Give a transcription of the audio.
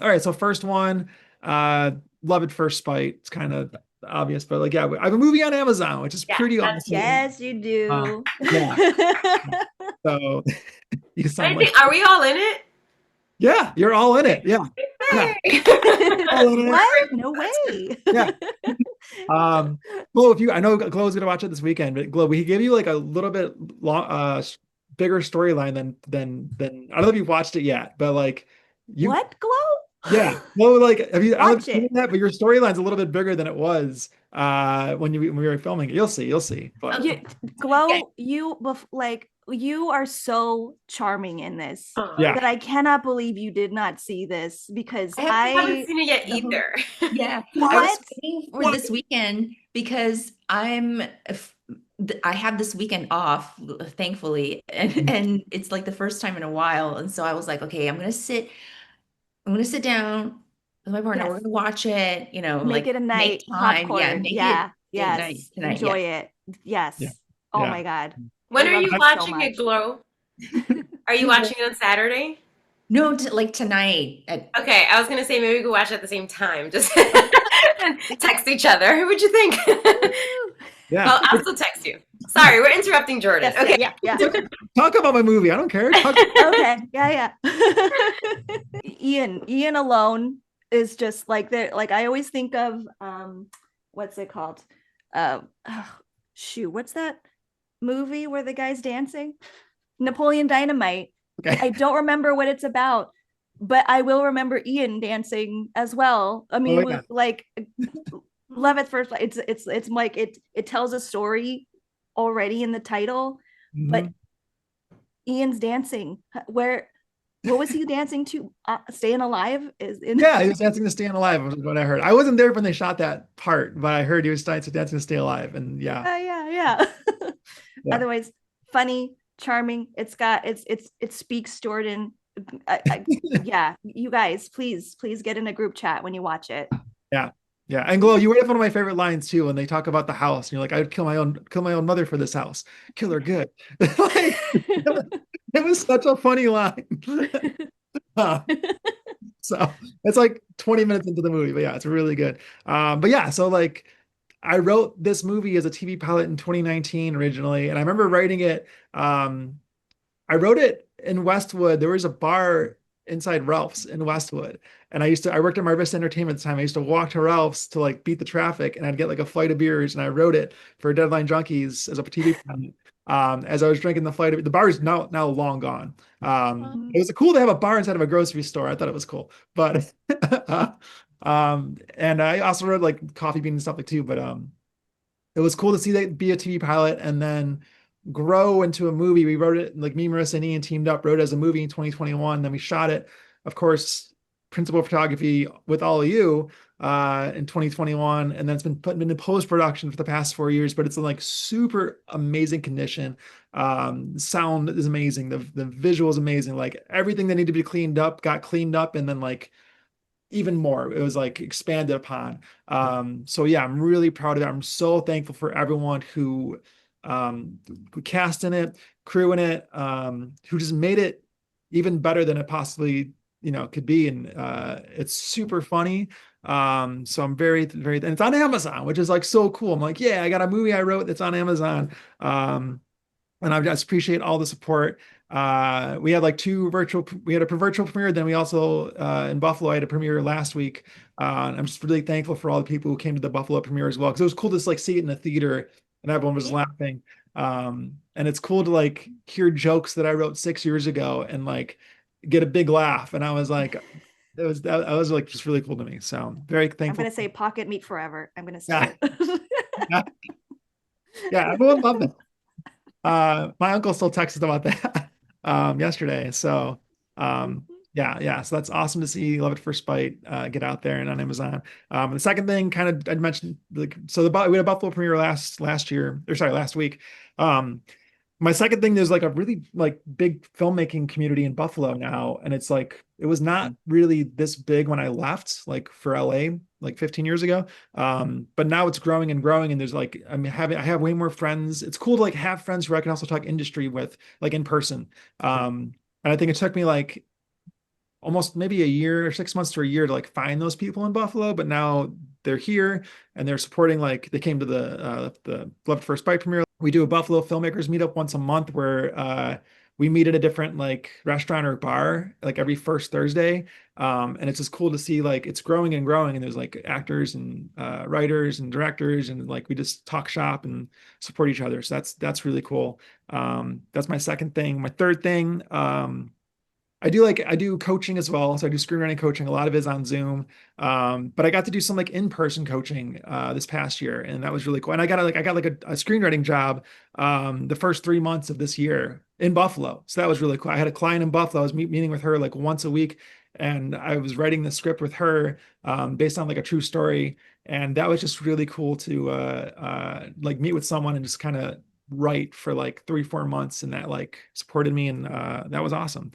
All right, so first one, uh, Love at First Spite. It's kind of obvious, but like, yeah, I have a movie on Amazon, which is Yeah, pretty that's awesome. huge. Yes, you Uh, do. yeah, so you sound I like, think, are we all in it? yeah, you're all in it. Yeah, yeah, Hey. all in it. What? Great. No That's good. way. Yeah. Glow, if you, I know Glow's gonna watch it this weekend, but Glow, we give you like a little bit long, bigger storyline than I don't know if you've watched it yet, but like you, What, Glow? yeah, well, like have you? I don't know if Watch you've seen it. that, but your storyline's a little bit bigger than it was when we were filming it. You'll see. But You, Okay. Yeah. Glow, like you are so charming in this Aw. yeah, that I cannot believe you did not see this because I haven't I seen it yet No. either. Yeah, I was what? waiting for what? this weekend because I have this weekend off, thankfully, and it's like the first time in a while. And so I was like, okay, I'm gonna sit down with my partner. We're Yes. gonna watch it, Make like it a make night, time. Yeah, popcorn. make it Yeah, date night yes. tonight. Enjoy Yes. it. Yeah, Yes. Oh yeah. my God. I When are love you you so watching it, much. Glow? Are you watching it on Saturday? No, like tonight at Okay, I was gonna say maybe we could watch it at the same time. Just Oh, text each other. What'd you think? woo. Yeah. Well, I'll still text you. Sorry, we're interrupting Jordan. Yes, yeah, Okay. yeah, yeah. It's okay. Talk about my movie. I don't care. Talk. Okay. Yeah, yeah. Ian alone is just like there. Like I always think of what's it called? Oh, shoot, what's that movie where the guy's dancing? Napoleon Dynamite. Okay. I don't remember what it's about, but I will remember Ian dancing as well. I Oh mean, yeah. like Love at First Sight. It's like it tells a story already in the title, but Mhm. Ian's dancing. Where what was he dancing to? Staying Alive is in. Yeah, he was dancing to Stay Alive, was what I heard. I wasn't there when they shot that part, but I heard he was dancing to Stay Alive, and yeah, Yeah, yeah. yeah. Otherwise, funny, charming. It speaks Jordan. Yeah, you guys, please get in a group chat when you watch it. Yeah. Yeah. And Glow, you read one of my favorite lines too when they talk about the house. And you're like, I would kill my own mother for this house. Kill her good. Like, it was such a funny line. Uh, so it's like 20 minutes into the movie, but yeah, it's really good. But yeah, so like I wrote this movie as a TV pilot in 2019 originally, and I remember writing it. I wrote it in Westwood. There was a bar inside Ralph's in Westwood. And I worked at Marvis Entertainment at the time. I used to walk to Ralph's to like beat the traffic and I'd get like a flight of beers. And I wrote it for Deadline Junkies as a TV pilot. As I was drinking the bar is now long gone. It was cool to have a bar inside of a grocery store. I thought it was cool. But, and I also wrote like coffee bean and stuff like too. But, it was cool to see that be a TV pilot and then grow into a movie. We wrote it like me, Marissa, and Ian teamed up, wrote it as a movie in 2021. Then we shot it, of course, principal photography with all of you in 2021. And then it's been put into post-production for the past 4 years, but it's in like super amazing condition. Sound is amazing. The visual is amazing. Like everything that needed to be cleaned up got cleaned up and then like even more. It was like expanded upon. So yeah, I'm really proud of it. I'm so thankful for everyone who cast in it, crew in it, who just made it even better than it possibly, could be. And it's super funny. So I'm and it's on Amazon, which is like so cool. I'm like, yeah, I got a movie I wrote that's on Amazon. And I just appreciate all the support. We had like we had a virtual premiere. Then we also, in Buffalo, I had a premiere last week. And I'm just really thankful for all the people who came to the Buffalo premiere as well. Cause it was cool to like see it in the theater and everyone was laughing. And it's cool to like hear jokes that I wrote 6 years ago and like get a big laugh. And I was like, that was like just really cool to me. So I'm very I'm thankful. gonna say pocket meat forever. I'm gonna Yeah. say it. Yeah. Yeah. Everyone loved it. My uncle still texted about that yesterday. So yeah. So that's awesome to see Love at First Bite get out there and on Amazon. The second thing, kind of I mentioned, like, so we had a Buffalo premiere last year, or sorry, last week. My second thing, there's like a really like big filmmaking community in Buffalo now, and it's like it was not really this big when I left, like for LA, like 15 years ago. But now it's growing and growing, and there's like I have way more friends. It's cool to like have friends who I can also talk industry with, like in person. And I think it took me like almost maybe a year or 6 months to a year to like find those people in Buffalo, but now they're here and they're supporting, like they came to the Love at First Bite premiere. We do a Buffalo filmmakers meetup once a month where we meet at a different like restaurant or bar like every first Thursday. And it's just cool to see like it's growing and growing, and there's like actors and writers and directors, and like we just talk shop and support each other. So that's really cool. That's my second thing. My third thing, I do coaching as well. So I do screenwriting coaching. A lot of it is on Zoom. But I got to do some like in-person coaching this past year, and that was really cool. And I got like a screenwriting job the first 3 months of this year in Buffalo. So that was really cool. I had a client in Buffalo. I was meeting with her like once a week, and I was writing the script with her based on like a true story. And that was just really cool to like meet with someone and just kind of write for like 3-4 months, and that like supported me, and that was awesome.